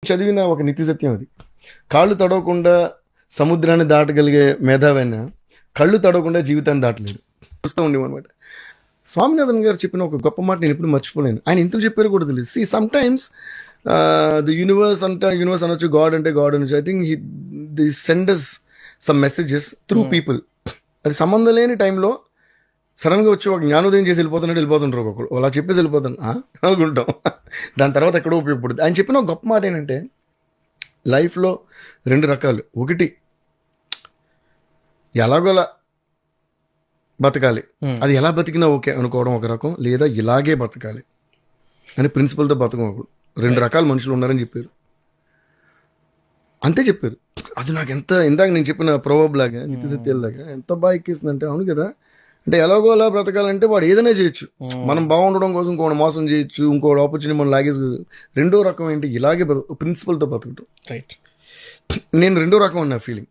చదివిన ఒక నిత్య సత్యం అది. కాళ్ళు తడవకుండా సముద్రాన్ని దాటగలిగే మేధావైనా కళ్ళు తడవకుండా జీవితాన్ని దాటలేడు. చూస్తూ ఉండేవన్నమాట. స్వామినాథన్ గారు చెప్పిన ఒక గొప్ప మాట నేను ఎప్పుడు మర్చిపోలేను. ఆయన ఎందుకు చెప్పారో కూడా తెలియదు. See some times the universe అనొచ్చు, గాడ్ అంటే గాడ్ అనొచ్చు. I think the senders some messages through people. అది సంబంధం లేని టైంలో సడన్గా వచ్చి ఒక జ్ఞానోదయం చేసి వెళ్ళిపోతుంటారు ఒకళ్ళు. అలా చెప్పేసి వెళ్ళిపోతాను అనుకుంటాం. దాని తర్వాత ఎక్కడో ఉపయోగపడుతుంది. ఆయన చెప్పిన ఒక గొప్ప మాట ఏంటంటే లైఫ్లో 2 రకాలు. ఒకటి ఎలాగోలా బతకాలి, అది ఎలా బతికినా ఓకే అనుకోవడం ఒక రకం, లేదా ఇలాగే బతకాలి అని ప్రిన్సిపల్తో బతకం. 2 రకాల మనుషులు ఉన్నారని చెప్పారు. అంతే చెప్పారు. అది నాకు ఎంత, ఇందాక నేను చెప్పిన ప్రోవర్బ్ లాగా, నిత్య సత్యాలాగా ఎంత బాగా ఎక్కేసిందంటే, అవును కదా, అంటే ఎలాగో అలా బ్రతకాలంటే వాడు ఏదైనా చేయొచ్చు. మనం బాగుండడం కోసం ఇంకోటి మోసం చేయొచ్చు, ఇంకోటి ఆపర్చునిటీ మనం లాగేసుకోదు. 2వ రకం ఏంటి, ఇలాగే ప్రిన్సిపల్తో బతకటం. రైట్. నేను 2వ రకం అన్న ఫీలింగ్.